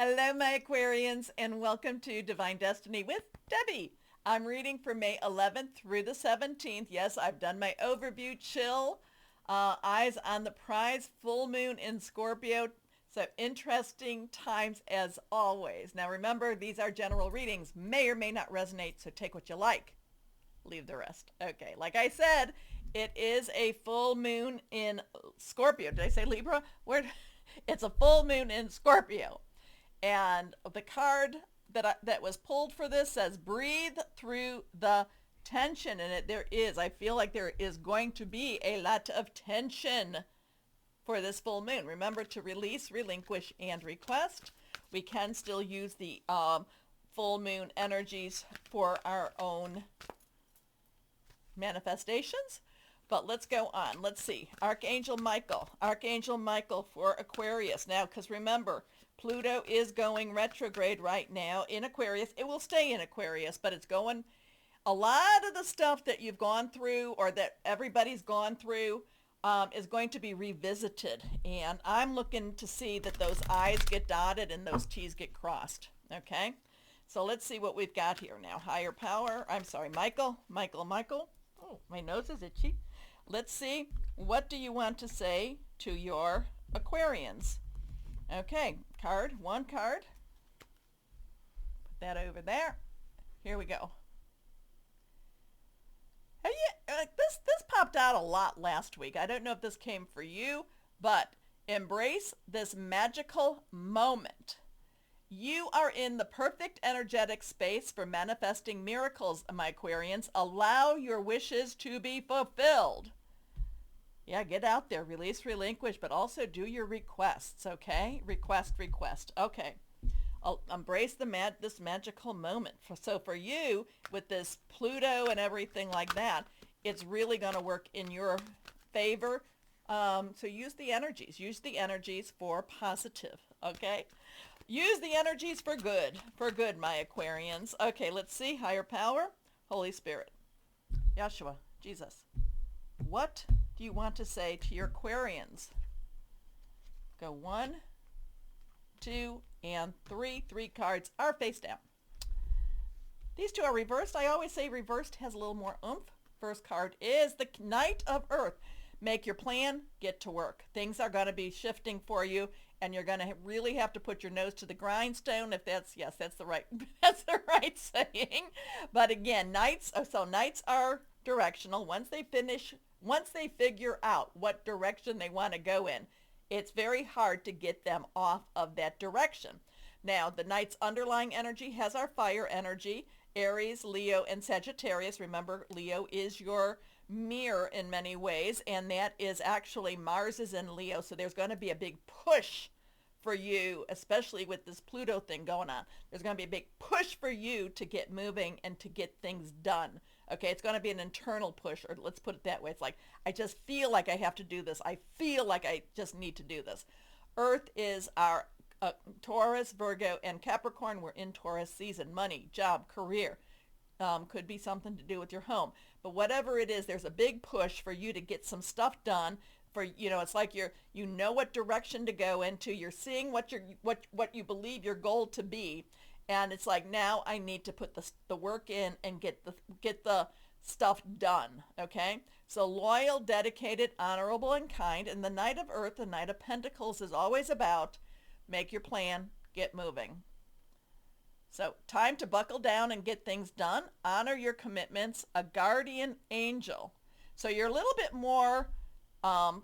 Hello, my Aquarians, and welcome to Divine Destiny with Debbie. I'm reading for May 11th through the 17th. Yes, I've done my overview chill. Eyes on the prize, full moon in Scorpio. So interesting times as always. Now remember, these are general readings, may or may not resonate, so take what you like. Leave the rest. Okay, like I said, it is a full moon in Scorpio. Did I say Libra? Where? It's a full moon in Scorpio. And the card that was pulled for this says breathe through the tension. And I feel like there is going to be a lot of tension for this full moon. Remember to release, relinquish, and request. We can still use the full moon energies for our own manifestations. But let's go on. Let's see. Archangel Michael for Aquarius. Now, because remember, Pluto is going retrograde right now in Aquarius. It will stay in Aquarius, but it's going, a lot of the stuff that you've gone through or that everybody's gone through is going to be revisited. And I'm looking to see that those I's get dotted and those T's get crossed. Okay? So let's see what we've got here now. Higher power. I'm sorry, Michael. Oh, my nose is itchy. Let's see. What do you want to say to your Aquarians? Okay, one card. Put that over there. Here we go. Hey, this popped out a lot last week. I don't know if this came for you, but embrace this magical moment. You are in the perfect energetic space for manifesting miracles, my Aquarians. Allow your wishes to be fulfilled. Yeah, get out there, release, relinquish, but also do your requests, okay? Request. Okay. I'll embrace this magical moment. So for you, with this Pluto and everything like that, it's really going to work in your favor. So use the energies. Use the energies for positive, okay? Use the energies for good, my Aquarians. Okay, let's see. Higher power, Holy Spirit, Yeshua, Jesus. What do you want to say to your Aquarians? Go 1, 2, and 3. 3 cards are face down. These two are reversed. I always say reversed has a little more oomph. First card is the Knight of Earth. Make your plan, get to work. Things are going to be shifting for you, and you're going to really have to put your nose to the grindstone. If that's the right that's the right saying. But again, knights are directional. Once they figure out what direction they want to go in, it's very hard to get them off of that direction. Now, the Knight's underlying energy has our fire energy, Aries, Leo, and Sagittarius. Remember, Leo is your mirror in many ways, and that is actually Mars is in Leo, so there's going to be a big push for you, especially with this Pluto thing going on. There's going to be a big push for you to get moving and to get things done. Okay, it's going to be an internal push, or let's put it that way. It's like, I just feel like I have to do this. I feel like I just need to do this. Earth is our Taurus, Virgo, and Capricorn. We're in Taurus season. Money, job, career. Could be something to do with your home. But whatever it is, there's a big push for you to get some stuff done. It's like you know what direction to go into. You're seeing what you believe your goal to be. And it's like, now I need to put the work in and get the stuff done, okay? So loyal, dedicated, honorable, and kind. And the Knight of Earth, the Knight of Pentacles, is always about make your plan, get moving. So time to buckle down and get things done. Honor your commitments. A guardian angel. So you're a little bit more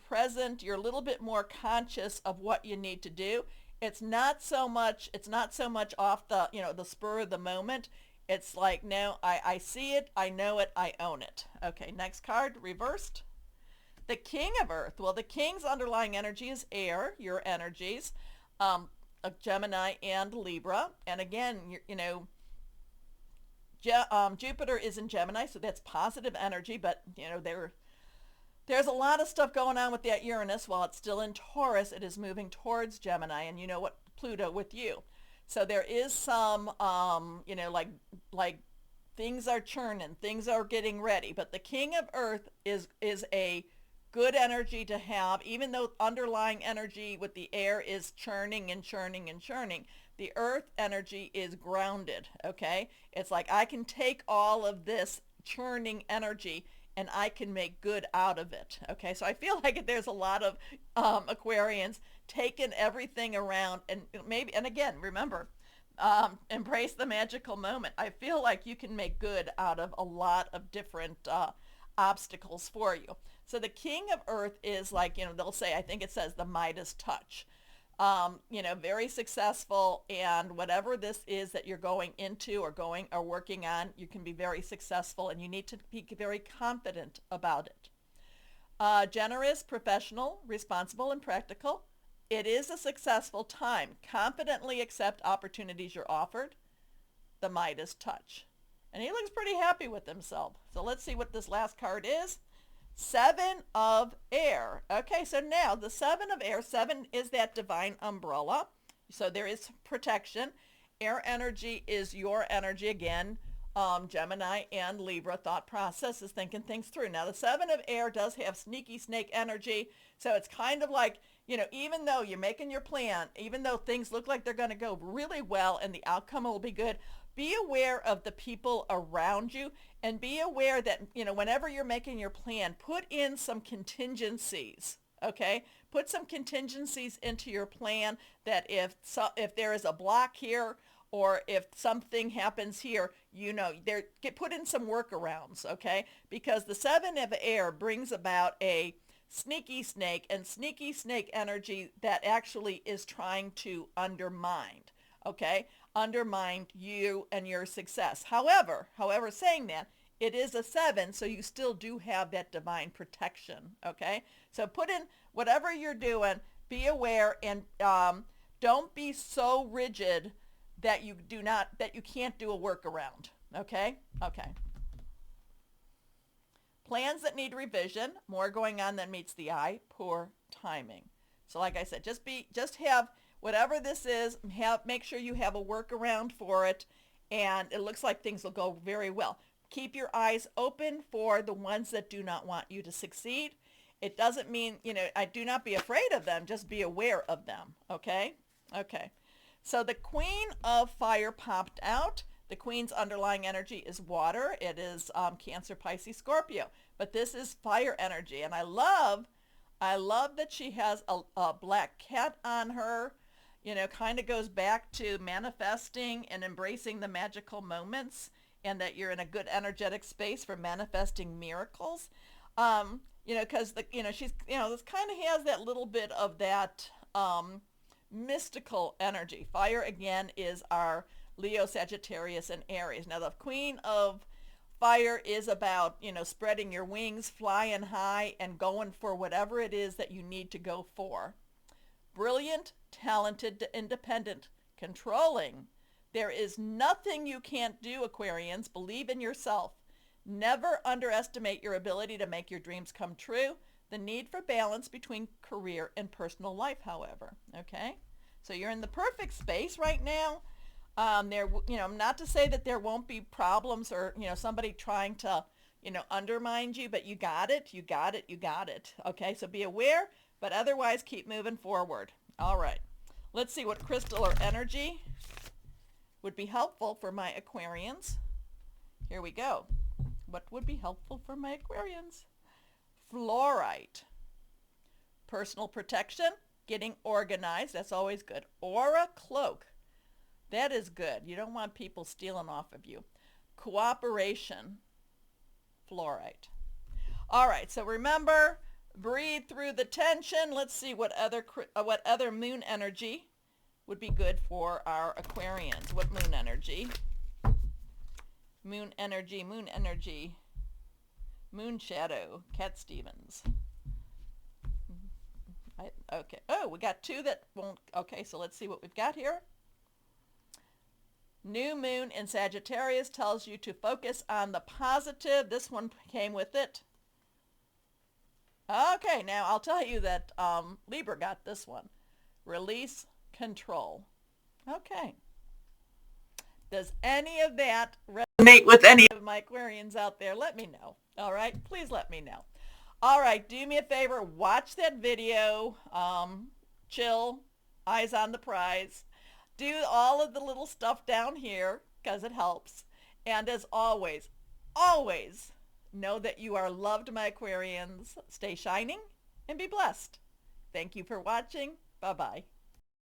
present. You're a little bit more conscious of what you need to do. It's not so much off the spur of the moment. It's like, no, I see it, I know it, I own it. Okay, next card, reversed. The King of Earth. Well, the King's underlying energy is air, your energies, Gemini and Libra. And again, Jupiter is in Gemini, so that's positive energy, but there's a lot of stuff going on with that Uranus. While it's still in Taurus, it is moving towards Gemini, and you know what, Pluto with you. So there is some, like things are churning, things are getting ready. But the King of Earth is a good energy to have, even though underlying energy with the air is churning and churning and churning. The earth energy is grounded, okay? It's like I can take all of this churning energy and I can make good out of it, okay? So I feel like there's a lot of Aquarians taking everything around, and maybe, and again, remember, embrace the magical moment. I feel like you can make good out of a lot of different obstacles for you. So the king of earth is like, they'll say, I think it says the Midas touch. Very successful, and whatever this is that you're going into or working on, you can be very successful, and you need to be very confident about it. Generous, professional, responsible, and practical. It is a successful time. Confidently accept opportunities you're offered. The Midas touch. And he looks pretty happy with himself. So let's see what this last card is. 7 of air. Okay, so now the 7 of air, 7 is that divine umbrella. So there is protection. Air energy is your energy again. Gemini and Libra thought process is thinking things through. Now the 7 of air does have sneaky snake energy. So it's kind of like, even though you're making your plan, even though things look like they're going to go really well and the outcome will be good, be aware of the people around you, and be aware that, whenever you're making your plan, put in some contingencies, okay? Put some contingencies into your plan that if there is a block here, or if something happens here, put in some workarounds, okay? Because the 7 of air brings about a sneaky snake, and sneaky snake energy that actually is trying to undermine you and your success. However, saying that, it is a 7, so you still do have that divine protection, okay? So put in whatever you're doing, be aware, and don't be so rigid that you can't do a workaround, okay? Okay. Plans that need revision, more going on than meets the eye, poor timing. So like I said, just have whatever this is, make sure you have a workaround for it, and it looks like things will go very well. Keep your eyes open for the ones that do not want you to succeed. It doesn't mean, I do not be afraid of them, just be aware of them, okay? Okay. So the Queen of Fire popped out. The Queen's underlying energy is water. It is Cancer, Pisces, Scorpio. But this is fire energy, and I love that she has a black cat on her. Kind of goes back to manifesting and embracing the magical moments, and that you're in a good energetic space for manifesting miracles. Because she's, this kind of has that little bit of that mystical energy. Fire again is our Leo, Sagittarius, and Aries. Now the Queen of Fire is about, spreading your wings, flying high, and going for whatever it is that you need to go for. Brilliant, talented, independent, controlling. There is nothing you can't do, Aquarians. Believe in yourself. Never underestimate your ability to make your dreams come true. The need for balance between career and personal life, however. Okay? So you're in the perfect space right now. Not to say that there won't be problems or, somebody trying to, undermine you, but you got it. Okay? So be aware, but otherwise keep moving forward. All right. Let's see what crystal or energy would be helpful for my Aquarians. Here we go. What would be helpful for my Aquarians? Fluorite. Personal protection, getting organized, that's always good. Aura cloak, that is good. You don't want people stealing off of you. Cooperation, fluorite. All right, so remember, breathe through the tension. Let's see what other moon energy would be good for our Aquarians. What moon energy? Moon energy. Moon shadow. Cat Stevens. Okay. Oh, we got 2 that won't. Okay, so let's see what we've got here. New moon in Sagittarius tells you to focus on the positive. This one came with it. Okay, now I'll tell you that Libra got this one. Release control. Okay. Does any of that resonate with any of my Aquarians out there? Let me know. All right? Please let me know. All right, do me a favor, watch that video. Chill, eyes on the prize. Do all of the little stuff down here because it helps. And as always, always know that you are loved, my Aquarians. Stay shining and be blessed. Thank you for watching. Bye-bye.